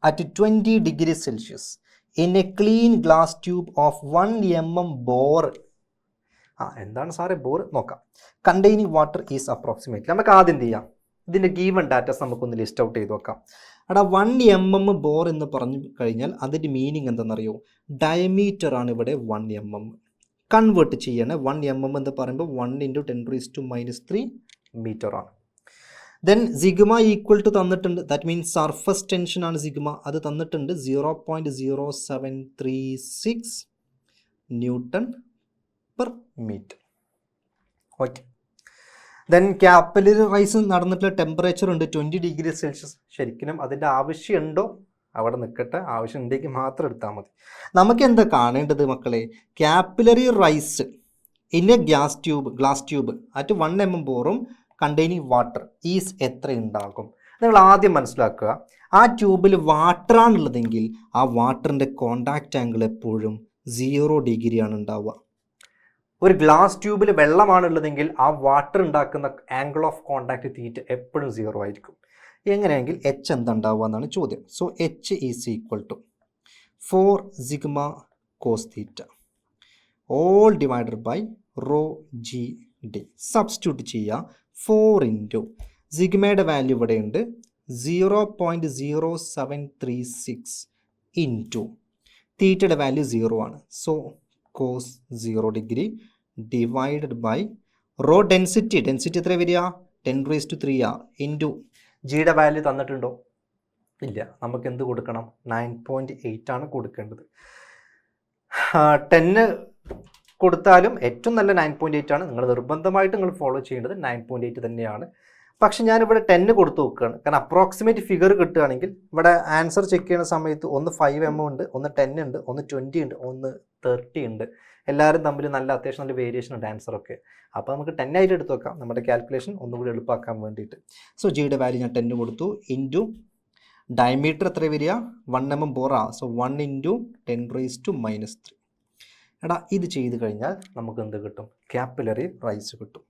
at 20 degrees Celsius in a clean glass tube of 1 mm bore. എന്താണ് സാറേ ബോർ? നോക്കാം. Containing water is approximately. നമുക്ക് ആദ്യം എന്ത് ചെയ്യാം, ഇതിൻ്റെ ഗീവൺ ഡാറ്റാസ് നമുക്കൊന്ന് ലിസ്റ്റ് ഔട്ട് ചെയ്ത് വെക്കാം. അവിടെ 1 mm ബോർ എന്ന് പറഞ്ഞു കഴിഞ്ഞാൽ അതിൻ്റെ മീനിങ് എന്താണെന്നറിയോ? ഡയമീറ്റർ ആണ് ഇവിടെ 1 mm. കൺവേർട്ട് ചെയ്യണേ. 1 mm എന്ന് പറയുമ്പോൾ 1 × 10⁻³ മീറ്റർ ആണ്. ദെൻ സിഗ്മ ഈക്വൽ ടു തന്നിട്ടുണ്ട്, ദാറ്റ് മീൻസ് സർഫസ് ടെൻഷൻ ആണ് സിഗ്മ, അത് തന്നിട്ടുണ്ട് 0.0736 newton per metre. Okay. Then capillary rise നടന്നിട്ടുള്ള ടെമ്പറേച്ചർ ഉണ്ട് 20 ഡിഗ്രി സെൽഷ്യസ്. ശരിക്കും അതിൻ്റെ ആവശ്യമുണ്ടോ? അവിടെ നിൽക്കട്ടെ, ആവശ്യം ഉണ്ടെങ്കിൽ മാത്രം എടുത്താൽ മതി. നമുക്ക് എന്താ കാണേണ്ടത് മക്കളെ? Capillary rise in a glass tube at 1 mm ബോറും കണ്ടെയ്നിങ് വാട്ടർ ഈസ് എത്ര ഉണ്ടാകും? നിങ്ങൾ ആദ്യം മനസ്സിലാക്കുക, ആ ട്യൂബിൽ വാട്ടറാണുള്ളതെങ്കിൽ ആ വാട്ടറിൻ്റെ കോണ്ടാക്റ്റ് ആംഗിൾ എപ്പോഴും 0 ഡിഗ്രിയാണ് ഉണ്ടാവുക. ഒരു ഗ്ലാസ് ട്യൂബിൽ വെള്ളമാണുള്ളതെങ്കിൽ ആ വാട്ടർ ഉണ്ടാക്കുന്ന ആംഗിൾ ഓഫ് കോണ്ടാക്റ്റ് തീറ്റ എപ്പോഴും 0 ആയിരിക്കും. എങ്ങനെയെങ്കിൽ H എന്താ ഉണ്ടാവുക എന്നാണ് ചോദ്യം. So H is equal to 4 sigma cos theta all divided by ρg/d. Substitute ചെയ്യുക. 4 × സിഗ്മയുടെ വാല്യൂ ഇവിടെയുണ്ട് 0.0736 ഇൻറ്റു തീറ്റയുടെ വാല്യൂ 0 ആണ്. So cos 0 degree divided by rho density എത്ര വരിക? 10⁻³ ഇൻറ്റു ജിയുടെ വാല്യൂ തന്നിട്ടുണ്ടോ? ഇല്ല. നമുക്ക് എന്ത് കൊടുക്കണം? 9.8 ആണ് കൊടുക്കേണ്ടത്. 10 കൊടുത്താലും ഏറ്റവും നല്ല 9.8 ആണ്. നിങ്ങൾ നിർബന്ധമായിട്ട് നിങ്ങൾ ഫോളോ ചെയ്യേണ്ടത് 9.8 തന്നെയാണ്. പക്ഷെ ഞാനിവിടെ 10 കൊടുത്ത് നോക്കുകയാണ്, കാരണം അപ്രോക്സിമേറ്റ് ഫിഗർ കിട്ടുകയാണെങ്കിൽ ഇവിടെ ആൻസർ ചെക്ക് ചെയ്യുന്ന സമയത്ത് ഒന്ന് 5 mm ഉണ്ട്, ഒന്ന് 10 ഉണ്ട്, ഒന്ന് 20 ഉണ്ട്, ഒന്ന് 30 ഉണ്ട്. എല്ലാവരും തമ്മിൽ അത്യാവശ്യം നല്ല വേരിയേഷൻ ഉണ്ട് ആൻസറൊക്കെ. അപ്പോൾ നമുക്ക് 10 ആയിട്ട് എടുത്ത് വെക്കാം, നമ്മുടെ കാൽക്കുലേഷൻ ഒന്നുകൂടി എളുപ്പമാക്കാൻ വേണ്ടിയിട്ട്. സോ ജിയുടെ വാല്യൂ ഞാൻ 10 കൊടുത്തു. ഇൻറ്റു ഡയമീറ്റർ എത്ര വരിക? 1 mm ബോറാ. സോ 1 × 10⁻³ എടാ, ഇത് ചെയ്ത് കഴിഞ്ഞാൽ നമുക്ക് എന്ത് കിട്ടും? ക്യാപ്പിലറി റൈസ് കിട്ടും.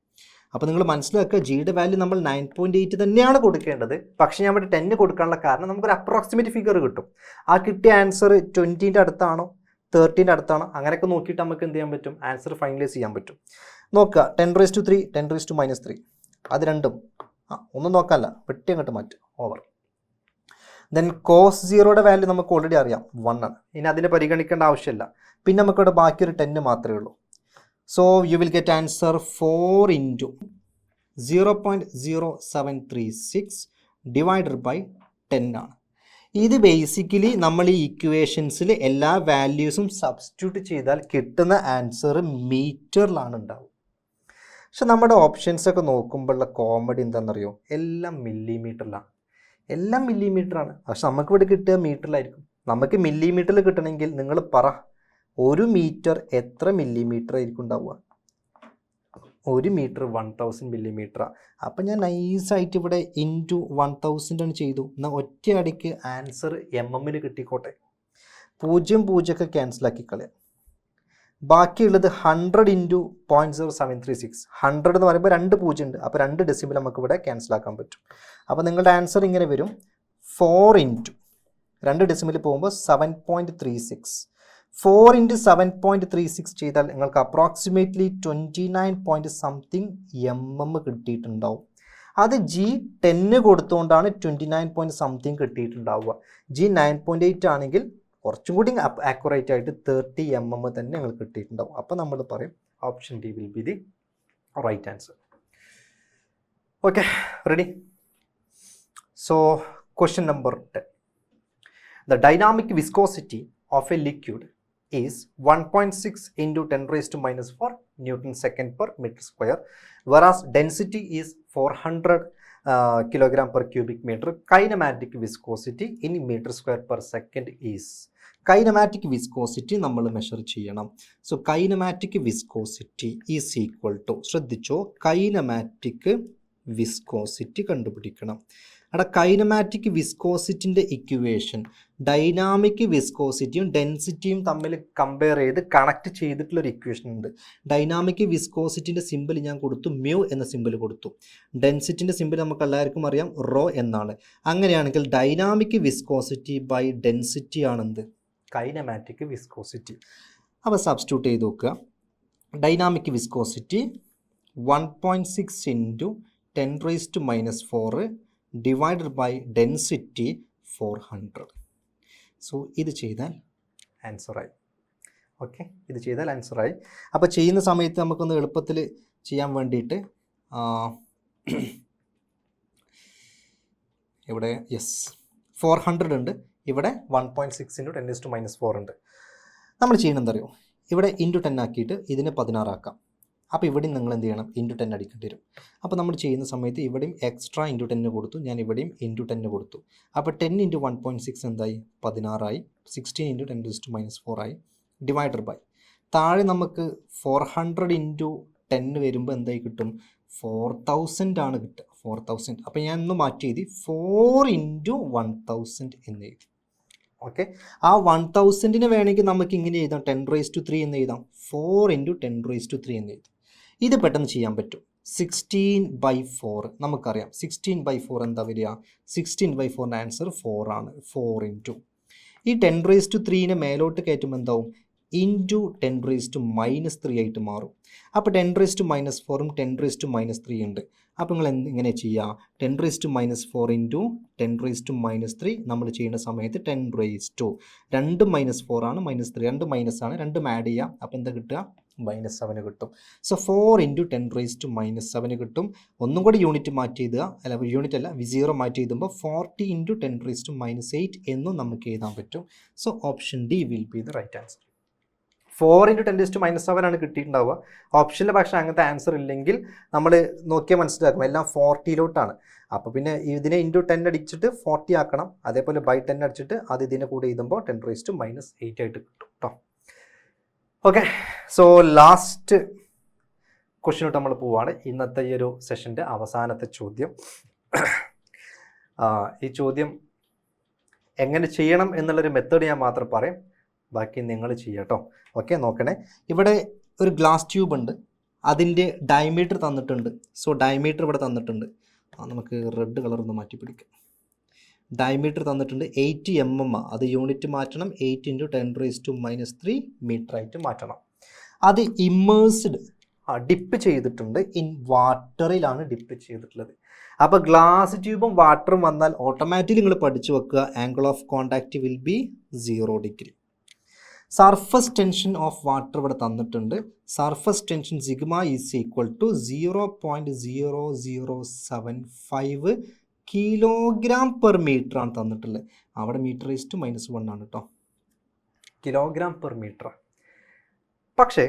അപ്പോൾ നിങ്ങൾ മനസ്സിലാക്കുക, ജിയുടെ വാല്യൂ നമ്മൾ 9.8 തന്നെയാണ് കൊടുക്കേണ്ടത്. പക്ഷേ ഞാൻ ഇവിടെ 10 കൊടുക്കാനുള്ള കാരണം നമുക്കൊരു അപ്രോക്സിമേറ്റ് ഫിഗർ കിട്ടും. ആ കിട്ടിയ ആൻസർ 20ൻ്റെ അടുത്താണോ 30ൻ്റെ അടുത്താണോ അങ്ങനെയൊക്കെ നോക്കിയിട്ട് നമുക്ക് എന്ത് ചെയ്യാൻ പറ്റും? ആൻസർ ഫൈനലൈസ് ചെയ്യാൻ പറ്റും. നോക്കുക, 10⁻³ 10⁻³ അത് രണ്ടും ഒന്നും നോക്കാനല്ല, വെട്ടി അങ്ങോട്ട് മാറ്റും, ഓവർ. ദെൻ കോസ് 0യുടെ വാല്യൂ നമുക്ക് ഓൾറെഡി അറിയാം, 1 ആണ്. ഇനി അതിനെ പരിഗണിക്കേണ്ട ആവശ്യമില്ല. പിന്നെ നമുക്കിവിടെ ബാക്കിയൊരു 10 മാത്രമേ ഉള്ളൂ. So you will get answer 4 × 0.0736 divided by 10 ആണ്. ഇത് ബേസിക്കലി നമ്മൾ ഈ ഇക്വേഷൻസിൽ എല്ലാ വാല്യൂസും സബ്സ്റ്റിറ്റ്യൂട്ട് ചെയ്താൽ കിട്ടുന്ന ആൻസർ മീറ്ററിലാണ് ഉണ്ടാവും. പക്ഷെ നമ്മുടെ ഓപ്ഷൻസൊക്കെ നോക്കുമ്പോഴുള്ള കോമഡി എന്താണെന്നറിയോ? എല്ലാം മില്ലിമീറ്ററിലാണ്. എല്ലാം മില്ലിമീറ്ററാണ്. പക്ഷെ നമുക്ക് ഇവിടെ കിട്ടുക മീറ്ററിലായിരിക്കും. നമുക്ക് മില്ലിമീറ്ററിൽ കിട്ടണമെങ്കിൽ നിങ്ങൾ പറ, 1 മീറ്റർ എത്ര മില്ലിമീറ്റർ ആയിരിക്കും ഉണ്ടാവുക? 1 മീറ്റർ 1000 മില്ലിമീറ്ററാണ്. അപ്പം ഞാൻ നൈസായിട്ട് ഇവിടെ ഇൻറ്റു 1000 ആണ് ചെയ്തു. എന്നാൽ ഒറ്റയടിക്ക് ആൻസർ MM കിട്ടിക്കോട്ടെ. 0 0 ഒക്കെ ക്യാൻസലാക്കി കളയാം. ബാക്കിയുള്ളത് 100 × 0.0736. 100 എന്ന് പറയുമ്പോൾ 2 0 ഉണ്ട്. അപ്പോൾ 2 ഡെസിമൽ നമുക്ക് ഇവിടെ ക്യാൻസലാക്കാൻ പറ്റും. അപ്പോൾ നിങ്ങളുടെ ആൻസർ ഇങ്ങനെ വരും, 4 × 2 ഡെസിമൽ പോകുമ്പോൾ 7.36. 4 × 7.36 ചെയ്താൽ നിങ്ങൾക്ക് അപ്രോക്സിമേറ്റ്ലി 29 mm കിട്ടിയിട്ടുണ്ടാവും. അത് ജി 10 കൊടുത്തുകൊണ്ടാണ് 29 കിട്ടിയിട്ടുണ്ടാവുക. ജി 9.8 ആണെങ്കിൽ കുറച്ചും കൂടി ആക്യുറേറ്റ് ആയിട്ട് 30 mm തന്നെ നിങ്ങൾക്ക് കിട്ടിയിട്ടുണ്ടാവും. അപ്പോൾ നമ്മൾ പറയും option D will be the right answer. Okay, ready? So question number 10. The dynamic viscosity of a liquid is 1.6 into 10 raised to minus 4 Newton second per meter square, whereas density is 400 kilogram per cubic meter. Kinematic viscosity in meter square per second is. Kinematic viscosity നമ്മൾ measure ചെയ്യണം. So kinematic viscosity is equal to, ശ്രദ്ധിച്ചോ, kinematic viscosity കണ്ടുപിടിക്കണം. അവിടെ kinematic വിസ്കോസിറ്റിൻ്റെ equation dynamic വിസ്കോസിറ്റിയും ഡെൻസിറ്റിയും തമ്മിൽ compare ചെയ്ത് കണക്ട് ചെയ്തിട്ടുള്ളൊരു ഇക്വേഷൻ ഉണ്ട്. ഡൈനാമിക് വിസ്കോസിറ്റിൻ്റെ സിമ്പിൾ ഞാൻ കൊടുത്തു, മ്യൂ എന്ന സിമ്പിൾ കൊടുത്തു. ഡെൻസിറ്റിൻ്റെ സിമ്പിൾ നമുക്ക് എല്ലാവർക്കും അറിയാം, റോ എന്നാണ്. അങ്ങനെയാണെങ്കിൽ ഡൈനാമിക് വിസ്കോസിറ്റി ബൈ ഡെൻസിറ്റി ആണെന്ത്? Kinematic viscosity. അപ്പോൾ സബ്സ്റ്റിറ്റ്യൂട്ട് ചെയ്ത് നോക്കുക. Dynamic viscosity 1.6 into 10 raised to minus 4 divided by density 400. So ഇത് ചെയ്താൽ ആൻസറായി. ഓക്കെ, ഇത് ചെയ്താൽ ആൻസറായി. അപ്പോൾ ചെയ്യുന്ന സമയത്ത് നമുക്കൊന്ന് എളുപ്പത്തിൽ ചെയ്യാൻ വേണ്ടിയിട്ട് ഇവിടെ 400 ഉണ്ട്, ഇവിടെ 1.6 ഇൻറ്റു 10 raised to minus 4 ഉണ്ട്. നമ്മൾ ചെയ്യണം എന്തറിയോ, ഇവിടെ ഇൻറ്റു 10 ആക്കിയിട്ട് ഇതിനെ 16 ആക്കാം. അപ്പോൾ ഇവിടെയും നിങ്ങൾ എന്ത് ചെയ്യണം, ഇൻറ്റു 10 അടിക്കേണ്ടി വരും. അപ്പോൾ നമ്മൾ ചെയ്യുന്ന സമയത്ത് ഇവിടെയും എക്സ്ട്രാ ഇൻറ്റു 10 കൊടുത്തു, ഞാൻ ഇവിടെയും ഇൻറ്റു 10 കൊടുത്തു. അപ്പോൾ 10 ഇൻറ്റു 1.6 എന്തായി, 16 16 ഇൻറ്റു 10 raised to minus 4 ആയി. ഡിവൈഡർ ബൈ താഴെ നമുക്ക് 400 ഇൻറ്റു 10 വരുമ്പോൾ എന്തായി കിട്ടും, 4000 ആണ് കിട്ടുക, 4000. അപ്പോൾ ഞാൻ ഒന്ന് മാറ്റി എഴുതി 4 ഇൻറ്റു 1000 എന്ന് എഴുതി. ഓക്കെ, ആ 1000നെ വേണമെങ്കിൽ നമുക്ക് ഇങ്ങനെ എഴുതാം, 10 raised to 3 എന്ന് എഴുതാം, 4 ഇൻറ്റു 10 raised to 3 എന്ന് എഴുതാം. ഇത് പെട്ടെന്ന് ചെയ്യാൻ പറ്റും. 16/4 നമുക്കറിയാം, 16/4 എന്താ വരിക, 16/4ൻ്റെ ആൻസർ 4 ആണ്. 4 ഇൻറ്റു ഈ 10 raised to 3നെ മേലോട്ട് കയറ്റുമ്പോൾ എന്താവും, ഇൻറ്റു 10 raised to minus 3 ആയിട്ട് മാറും. അപ്പോൾ 10 raised to minus 4ഉം 10 raised to minus 3 ഉണ്ട്. അപ്പോൾ നിങ്ങൾ എങ്ങനെ ചെയ്യുക, 10 raised to minus 4 into 10 raised to minus 3 നമ്മൾ ചെയ്യുന്ന സമയത്ത് 10 raised to 2 minus 4 ആണ്, minus 3 2 മൈനസ് ആണ്, 2 ആഡ് ചെയ്യാം. അപ്പോൾ എന്താ കിട്ടുക, -7 കിട്ടും. So 4 into 10 raised to minus 7 കിട്ടും. ഒന്നും കൂടി യൂണിറ്റ് മാറ്റി എഴുതുക, അല്ല യൂണിറ്റ് അല്ല 0 മാറ്റി എഴുതുമ്പോൾ 40 ഇൻറ്റു 10 raised to minus 8 എന്നും നമുക്ക് എഴുതാൻ പറ്റും. So option D will be the right answer. 4 into 10 raised to minus 7 ആണ് കിട്ടിയിട്ടുണ്ടാവുക ഓപ്ഷനിൽ. പക്ഷേ അങ്ങനത്തെ ആൻസർ ഇല്ലെങ്കിൽ നമ്മൾ നോക്കിയാൽ മനസ്സിലാക്കും എല്ലാം 40ലോട്ടാണ്. അപ്പോൾ പിന്നെ ഇതിനെ ഇൻറ്റു 10 അടിച്ചിട്ട് 40 ആക്കണം. അതേപോലെ ബൈ 10 അടിച്ചിട്ട് അത് ഇതിനെ കൂടെ എഴുതുമ്പോൾ 10 raised to minus 8 ആയിട്ട് കിട്ടും കേട്ടോ. ഓക്കെ, സോ ലാസ്റ്റ് ക്വസ്റ്റ്യനോട്ട് നമ്മൾ പോവുകയാണ്. ഇന്നത്തെ ഈ ഒരു സെഷൻ്റെ അവസാനത്തെ ചോദ്യം. ഈ ചോദ്യം എങ്ങനെ ചെയ്യണം എന്നുള്ളൊരു മെത്തേഡ് ഞാൻ മാത്രം പറയും, ബാക്കി നിങ്ങൾ ചെയ്യാം കേട്ടോ. ഓക്കെ, നോക്കണേ. ഇവിടെ ഒരു ഗ്ലാസ് ട്യൂബ് ഉണ്ട്, അതിൻ്റെ ഡയമീറ്റർ തന്നിട്ടുണ്ട്. സോ ഡയമീറ്റർ ഇവിടെ തന്നിട്ടുണ്ട്. നമുക്ക് റെഡ് കളർ ഒന്ന് മാറ്റി പിടിക്കാം. ഡയമീറ്റർ തന്നിട്ടുണ്ട് 80 mm. അത് യൂണിറ്റ് മാറ്റണം, 8 into 10 raised to minus 3 metre ആയിട്ട് മാറ്റണം. അത് ഇമ്മേഴ്സ്ഡ് ഡിപ്പ് ചെയ്തിട്ടുണ്ട്, ഇൻ വാട്ടറിലാണ് ഡിപ്പ് ചെയ്തിട്ടുള്ളത്. അപ്പോൾ ഗ്ലാസ് ട്യൂബും വാട്ടറും വന്നാൽ ഓട്ടോമാറ്റിക്കലി നിങ്ങൾ പഠിച്ചു വെക്കുക, angle of contact will be 0 degree. Surface tension of water ഇവിടെ തന്നിട്ടുണ്ട്. Surface tension sigma is equal to 0.0075 kilogram per metre ആണ് തന്നിട്ടുള്ളത്. അവിടെ മീറ്റർ റേസ് ടു -1 ആണ് കേട്ടോ, കിലോഗ്രാം പെർ മീറ്റർ. പക്ഷേ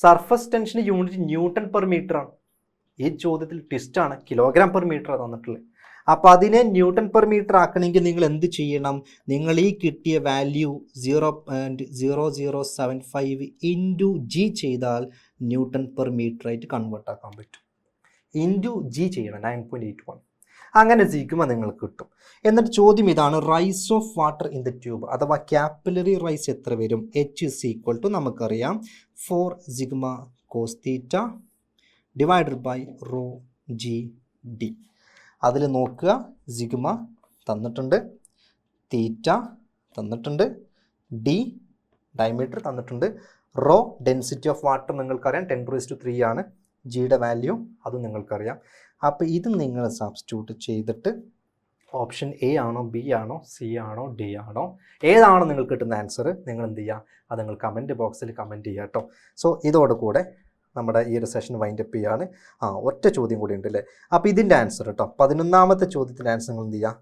surface tension unit newton per metre ആണ്. ഈ ചോദ്യത്തിൽ ട്വിസ്റ്റാണ്, കിലോഗ്രാം പെർ മീറ്റർ തന്നിട്ടുള്ളത്. അപ്പോൾ അതിനെ ന്യൂട്ടൺ പെർ മീറ്റർ ആക്കണമെങ്കിൽ നിങ്ങൾ എന്ത് ചെയ്യണം, നിങ്ങൾ ഈ കിട്ടിയ വാല്യൂ 0.0075 ഇൻറ്റു ജി ചെയ്താൽ ന്യൂട്ടൺ പെർ മീറ്റർ ആയിട്ട് കൺവേർട്ട് ആക്കാൻ പറ്റും. ഇൻറ്റു ജി ചെയ്യണം, 9.81. അങ്ങനെ സിഗ്മ നിങ്ങൾക്ക് കിട്ടും. എന്നിട്ട് ചോദ്യം ഇതാണ്, rise of water in the tube അഥവാ ക്യാപ്പിലറി റൈസ് എത്ര വരും? H ഇസ് ഈക്വൽ ടു നമുക്കറിയാം 4 sigma cos theta divided by rho G D. അതിൽ നോക്കുക, സിഗ്മ തന്നിട്ടുണ്ട്, തീറ്റ തന്നിട്ടുണ്ട്, ഡി ഡയമീറ്റർ തന്നിട്ടുണ്ട്, റോ ഡെൻസിറ്റി ഓഫ് വാട്ടർ നിങ്ങൾക്കറിയാം 10 raised to 3 ആണ്, ജിയുടെ വാല്യൂ അതും നിങ്ങൾക്കറിയാം. അപ്പോൾ ഇത് നിങ്ങൾ സബ്സ്റ്റിറ്റ്യൂട്ട് ചെയ്തിട്ട് ഓപ്ഷൻ എ ആണോ ബി ആണോ സി ആണോ ഡി ആണോ ഏതാണോ നിങ്ങൾക്ക് കിട്ടുന്ന ആൻസർ നിങ്ങൾ എന്ത് ചെയ്യുക, അത് നിങ്ങൾ കമൻറ്റ് ബോക്സിൽ കമൻറ്റ് ചെയ്യുക കേട്ടോ. സോ ഇതോടുകൂടെ നമ്മുടെ ഈ ഒരു സെഷൻ വൈൻഡപ്പ് ചെയ്യാണ്. ഒറ്റ ചോദ്യം കൂടി ഉണ്ട് അല്ലേ. അപ്പോൾ ഇതിൻ്റെ ആൻസർ കേട്ടോ, 11ാമത്തെ ചോദ്യത്തിൻ്റെ ആൻസർ നിങ്ങൾ എന്ത് ചെയ്യുക,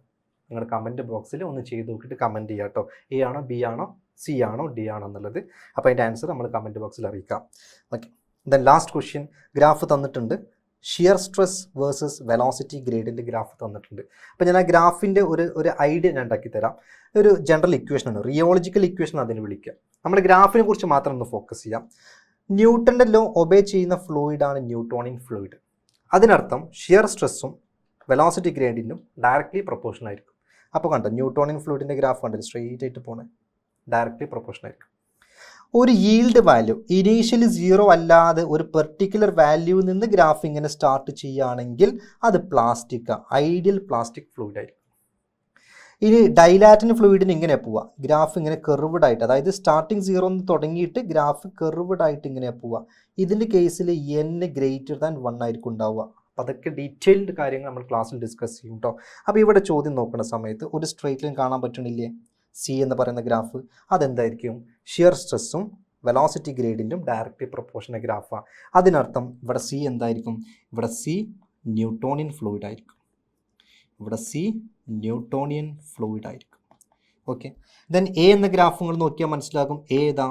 നിങ്ങൾ കമൻറ്റ് ബോക്സിൽ ഒന്ന് ചെയ്ത് നോക്കിയിട്ട് കമൻറ്റ് ചെയ്യുക കേട്ടോ. എ ആണോ, ബി ആണോ, സി ആണോ, ഡി ആണോ എന്നുള്ളത്. അപ്പോൾ അതിൻ്റെ ആൻസർ നമ്മൾ കമൻറ്റ് ബോക്സിൽ അറിയിക്കാം. Okay, then last question. Graph തന്നിട്ടുണ്ട്, ഷിയർ സ്ട്രെസ് വേഴ്സസ് വെലോസിറ്റി ഗ്രേഡിൻ്റെ ഗ്രാഫ് തന്നിട്ടുണ്ട്. അപ്പോൾ ഞാൻ ആ ഗ്രാഫിൻ്റെ ഒരു ഐഡിയ ഞാൻ ഉണ്ടാക്കി തരാം. ഒരു ജനറൽ ഇക്വേഷനാണ്, റിയോളജിക്കൽ ഇക്വേഷൻ അതിന് വിളിക്കുക. നമ്മൾ ഗ്രാഫിനെ കുറിച്ച് മാത്രം ഒന്ന് ഫോക്കസ് ചെയ്യാം. ന്യൂട്ടൻ്റെ ലോ ഒബേ ചെയ്യുന്ന ഫ്ലൂയിഡാണ് ന്യൂട്ടോണിയൻ ഫ്ലൂയിഡ്. അതിനർത്ഥം ഷിയർ സ്ട്രെസ്സും വെലോസിറ്റി ഗ്രേഡിനും ഡയറക്റ്റ്ലി പ്രൊപ്പോർഷൻ ആയിരിക്കും. അപ്പോൾ കണ്ടോ, ന്യൂട്ടോണിയൻ ഫ്ലൂയിഡിൻ്റെ ഗ്രാഫ് കണ്ടത് സ്ട്രെയിറ്റ് ആയിട്ട് പോണേ, ഡയറക്റ്റ്ലി പ്രൊപ്പോർഷൻ ആയിരിക്കും. ഒരു ഈൽഡ് വാല്യൂ ഇനീഷ്യലി 0 അല്ലാതെ ഒരു പെർട്ടിക്കുലർ വാല്യൂവിൽ നിന്ന് ഗ്രാഫ് ഇങ്ങനെ സ്റ്റാർട്ട് ചെയ്യുകയാണെങ്കിൽ അത് പ്ലാസ്റ്റിക്, ഐഡിയൽ പ്ലാസ്റ്റിക് ഫ്ലൂയിഡ് ആയിരിക്കും. ഇനി ഡൈലാറ്റിൻ ഫ്ലൂയിഡിന് ഇങ്ങനെ പോവുക, ഗ്രാഫ് ഇങ്ങനെ കെർവ്ഡ് ആയിട്ട്, അതായത് സ്റ്റാർട്ടിങ് 0 എന്ന് തുടങ്ങിയിട്ട് ഗ്രാഫ് കെർവ്ഡ് ആയിട്ട് ഇങ്ങനെ പോവുക. ഇതിൻ്റെ കേസിൽ n ഗ്രേറ്റർ ദാൻ 1 ആയിരിക്കും ഉണ്ടാവുക. അപ്പോൾ അതൊക്കെ ഡീറ്റെയിൽഡ് കാര്യങ്ങൾ നമ്മൾ ക്ലാസ്സിൽ ഡിസ്കസ് ചെയ്യും കേട്ടോ. അപ്പോൾ ഇവിടെ ചോദ്യം നോക്കുന്ന സമയത്ത് ഒരു സ്ട്രെയിറ്റ് ലൈൻ കാണാൻ പറ്റണില്ലേ, സി എന്ന് പറയുന്ന ഗ്രാഫ്, അതെന്തായിരിക്കും, ഷിയർ സ്ട്രെസ്സും വെലോസിറ്റി ഗ്രേഡിൻ്റും ഡയറക്റ്റ്ലി പ്രൊപ്പോർഷണൽ ഗ്രാഫാണ്. അതിനർത്ഥം ഇവിടെ സി എന്തായിരിക്കും, ഇവിടെ സി ന്യൂട്ടോണിയൻ ഫ്ലൂയിഡ് ആയിരിക്കും, ഇവിടെ സി ന്യൂട്ടോണിയൻ ഫ്ലൂയിഡ് ആയിരിക്കും. ഓക്കെ, ദെൻ എ എന്ന ഗ്രാഫ് നിങ്ങൾ നോക്കിയാൽ മനസ്സിലാകും. ഏതാ,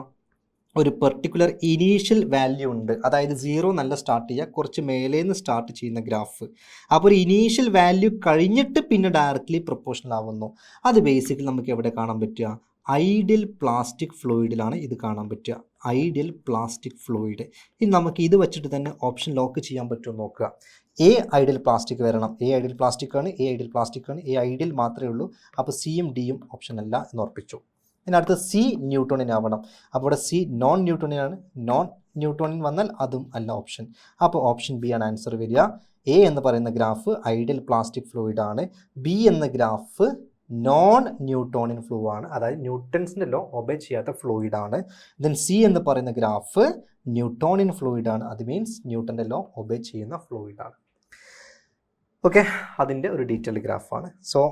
ഒരു പെർട്ടിക്കുലർ ഇനീഷ്യൽ വാല്യൂ ഉണ്ട്, അതായത് 0 നല്ല സ്റ്റാർട്ട് ചെയ്യുക, കുറച്ച് മേലേന്ന് സ്റ്റാർട്ട് ചെയ്യുന്ന ഗ്രാഫ്. അപ്പോൾ ഒരു ഇനീഷ്യൽ വാല്യൂ കഴിഞ്ഞിട്ട് പിന്നെ ഡയറക്റ്റ്ലി പ്രൊപ്പോർഷണൽ ആവുന്നു. അത് ബേസിക്കലി നമുക്ക് എവിടെ കാണാൻ പറ്റുക, ഐഡിയൽ പ്ലാസ്റ്റിക് ഫ്ലൂയിഡിലാണ് ഇത് കാണാൻ പറ്റുക, ഐഡിയൽ പ്ലാസ്റ്റിക് ഫ്ലൂയിഡ്. ഇനി നമുക്ക് ഇത് വെച്ചിട്ട് തന്നെ ഓപ്ഷൻ ലോക്ക് ചെയ്യാൻ പറ്റുമോ നോക്കുക. എ ഐഡിയൽ പ്ലാസ്റ്റിക് വരണം, എ ഐഡിയൽ പ്ലാസ്റ്റിക് ആണ്, എ ഐഡിയൽ പ്ലാസ്റ്റിക് ആണ്, എ ഐഡിയൽ മാത്രമേ ഉള്ളൂ. അപ്പോൾ സിയും ഡിയും ഓപ്ഷൻ അല്ല എന്ന് ഉറപ്പിച്ചു. ഇതിനടുത്ത് സി ന്യൂട്ടോണിയൻ ആവണം. അപ്പോൾ ഇവിടെ സി നോൺ ന്യൂട്ടോണിയൻ ആണ്, നോൺ ന്യൂട്ടോണിയൻ വന്നാൽ അതും അല്ല ഓപ്ഷൻ. അപ്പോൾ ഓപ്ഷൻ ബി ആണ് ആൻസർ വരിക. എ എന്ന് പറയുന്ന ഗ്രാഫ് ഐഡിയൽ പ്ലാസ്റ്റിക് ഫ്ലൂയിഡ് ആണ്, ബി എന്ന ഗ്രാഫ് നോൺ ന്യൂട്ടോണിയൻ ഫ്ലൂ ആണ്, അതായത് ന്യൂട്ടൺസിൻ്റെ ലോ ഒബേ ചെയ്യാത്ത ഫ്ലൂയിഡ് ആണ്. ദെൻ സി എന്ന് പറയുന്ന ഗ്രാഫ് ന്യൂട്ടോണിയൻ ഫ്ലൂയിഡ് ആണ്, അത് മീൻസ് ന്യൂട്ടൻ്റെ ലോ ഒബേ ചെയ്യുന്ന ഫ്ലൂയിഡ് ആണ്. ഓക്കെ, അതിൻ്റെ ഒരു ഡീറ്റെയിൽഡ് ഗ്രാഫാണ്. സോ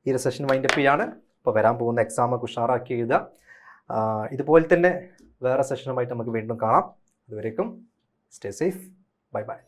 ഈ ഒരു സെഷൻ വൈൻഡപ്പ് ചെയ്യാണ്. ഇപ്പോൾ വരാൻ പോകുന്ന എക്സാമൊക്കെ ഉഷാറാക്കി എഴുതുക. ഇതുപോലെ തന്നെ വേറെ സെഷനുമായിട്ട് നമുക്ക് വീണ്ടും കാണാം. അതുവരേക്കും സ്റ്റേ സേഫ്, ബൈ ബൈ.